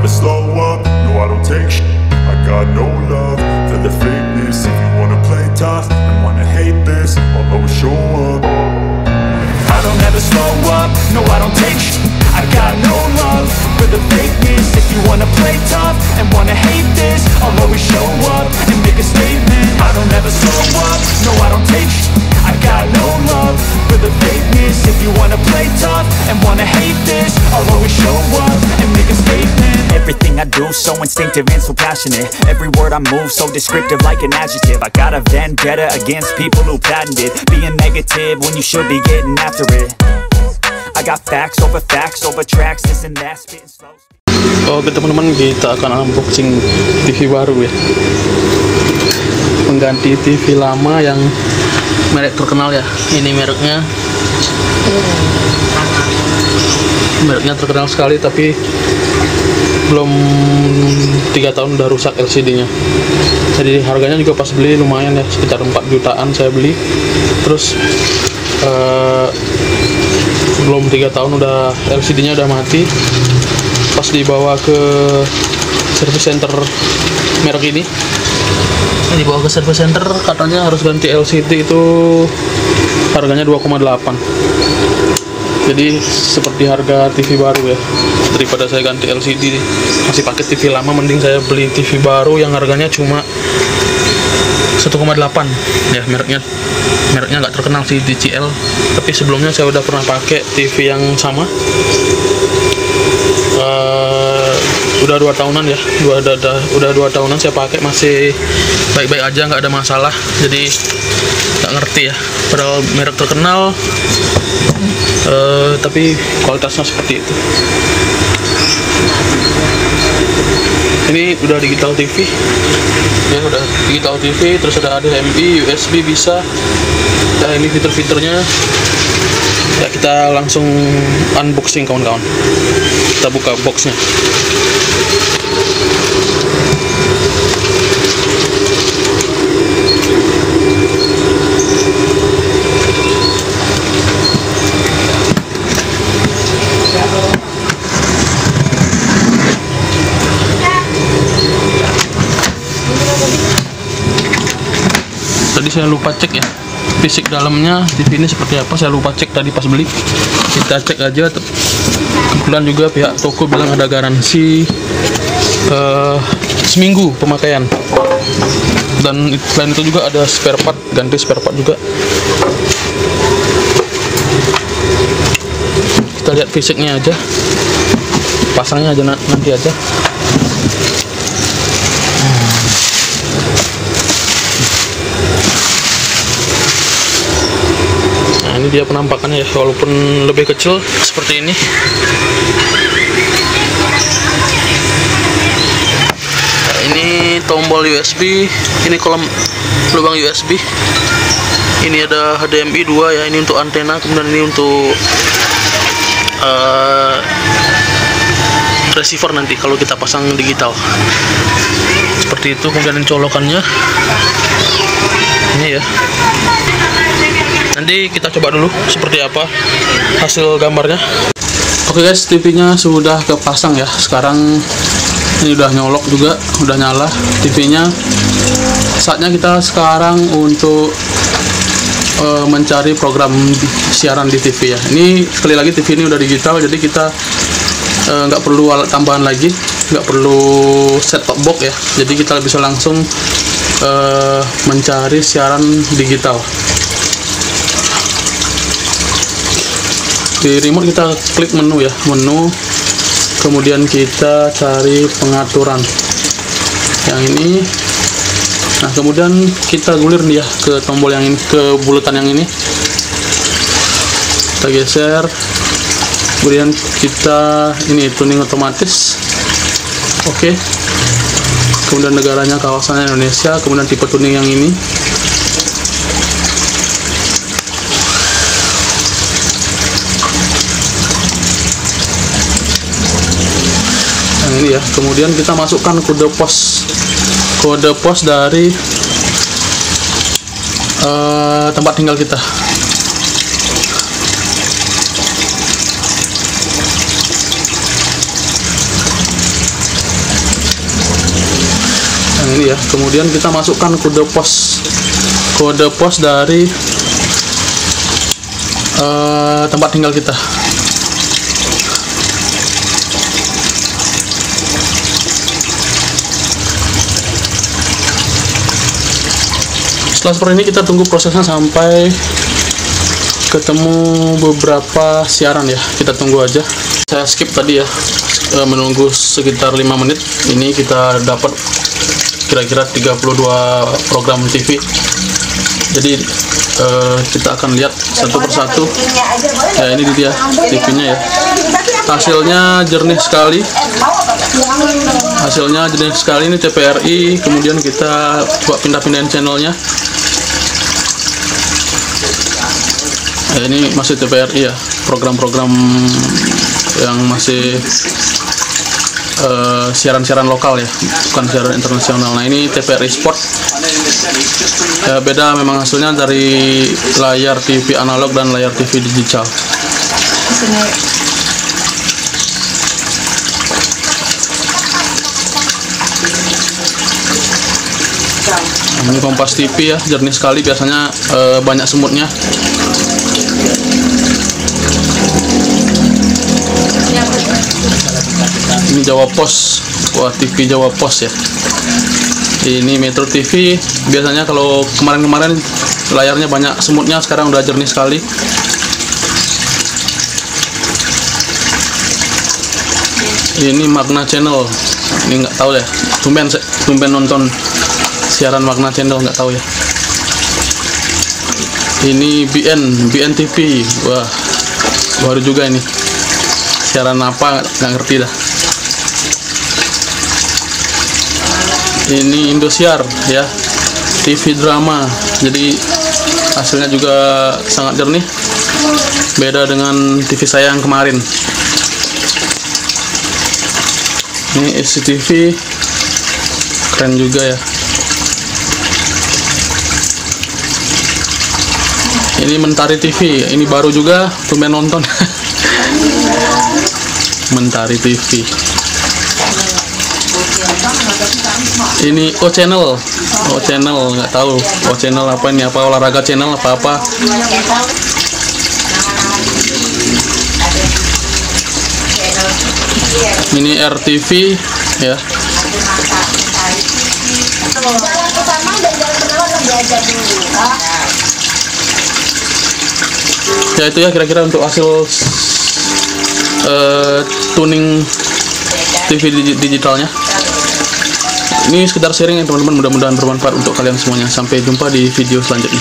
never slow up, no I don't take shit. I got no love for the fakeness. If you wanna play tough and wanna hate this, I'll always show up. I don't ever slow up, no I don't take shit. I got no love for the fakeness. If you wanna play tough and wanna hate this, I'll always show up and make a statement. I don't ever slow up, no I don't take shit. I got no love for the fakeness. If you wanna play tough and wanna hate this, I'll always show up and make a statement. Everything I do so instinctive and so passionate. Every word I move so descriptive like an adjective. I got a vendetta against people who patented being negative when you should be getting after it. I got facts over tracks, this and that, spitting slow. Oke teman-teman, kita akan unboxing TV baru ya, pengganti TV lama yang merek terkenal ya. Ini mereknya terkenal sekali, tapi belum 3 tahun udah rusak LCD-nya. Jadi harganya juga pas beli lumayan ya, sekitar 4 jutaan saya beli. Terus belum 3 tahun udah LCD-nya udah mati. Pas dibawa ke service center merek ini, dibawa ke service center katanya harus ganti LCD, itu harganya 2,8. Jadi seperti harga TV baru ya. Daripada saya ganti LCD masih pakai TV lama, mending saya beli TV baru yang harganya cuma 1,8 ya. Mereknya nggak terkenal sih, DCL, tapi sebelumnya saya udah pernah pakai TV yang sama. Udah 2 tahunan ya, udah 2 tahunan saya pakai, masih baik-baik aja, nggak ada masalah. Jadi nggak ngerti ya, padahal merek terkenal, tapi kualitasnya seperti itu. Ini udah digital TV ya, udah digital TV, terus ada HDMI, USB bisa. Nah ini fitur-fiturnya ya, kita langsung unboxing kawan-kawan. Kita buka boxnya. Tadi saya lupa cek ya, fisik dalamnya TV ini seperti apa, saya lupa cek tadi pas beli. Kita cek aja. Kebetulan juga pihak toko bilang ada garansi seminggu pemakaian, dan selain itu juga ada spare part, ganti spare part juga. Kita lihat fisiknya aja, pasangnya aja nanti aja. Nah ini dia penampakannya ya, walaupun lebih kecil seperti ini. Nah, ini tombol USB, ini kolom lubang USB. Ini ada HDMI 2 ya, ini untuk antena, kemudian ini untuk receiver nanti kalau kita pasang digital. Seperti itu. Kemudian ini colokannya. Ini ya. Nanti kita coba dulu seperti apa hasil gambarnya. Oke guys, TV-nya sudah kepasang ya. Sekarang ini udah nyolok juga, udah nyala TV-nya. Saatnya kita sekarang untuk mencari program siaran di TV ya. Ini sekali lagi TV ini udah digital, jadi kita nggak perlu alat tambahan lagi, nggak perlu set top box ya. Jadi kita bisa langsung mencari siaran digital. Di remote kita klik menu ya, menu, kemudian kita cari pengaturan yang ini. Nah kemudian kita gulir nih ya ke tombol yang ini, ke bulatan yang ini. Kita geser, kemudian kita ini tuning otomatis. Oke. Kemudian negaranya kawasannya Indonesia, kemudian tipe tuning yang ini. Ini ya, kemudian kita masukkan kode pos dari tempat tinggal kita. ini ya. Kemudian kita masukkan kode pos dari tempat tinggal kita. Setelah seperti ini kita tunggu prosesnya sampai ketemu beberapa siaran ya. Kita tunggu aja. Saya skip tadi ya, menunggu sekitar 5 menit. Ini kita dapat kira-kira 32 program TV. Jadi kita akan lihat satu persatu. Ya, ini dia TV-nya ya. Hasilnya jernih sekali. Ini TVRI. Kemudian kita coba pindah-pindahin channelnya. Ya, ini masih TVRI ya, program-program yang masih siaran-siaran lokal ya, bukan siaran internasional. Nah, ini TVRI Sport ya, beda memang hasilnya dari layar TV analog dan layar TV digital. Ini Kompas TV ya, jernih sekali. Biasanya banyak semutnya. Ini Jawa Pos. Wah, TV Jawa Pos ya. Ini Metro TV. Biasanya kalau kemarin-kemarin layarnya banyak semutnya, sekarang udah jernih sekali. Ini Magna Channel. Ini nggak tahu ya, tumben nonton siaran Magna Channel, nggak tahu ya. Ini BN TV. Wah, baru juga ini, siaran apa nggak ngerti dah. Ini Indosiar ya, TV drama. Jadi hasilnya juga sangat jernih, beda dengan TV saya yang kemarin. Ini SCTV, keren juga ya. Ini Mentari TV, ini baru juga, tumben nonton. Mentari TV. Ini O Channel, nggak tahu. O Channel apa ini? Apa olahraga channel apa? Ini RTV ya. Ya, itu ya kira-kira untuk hasil tuning TV digitalnya. Ini sekedar sharing ya teman-teman, mudah-mudahan bermanfaat untuk kalian semuanya. Sampai jumpa di video selanjutnya.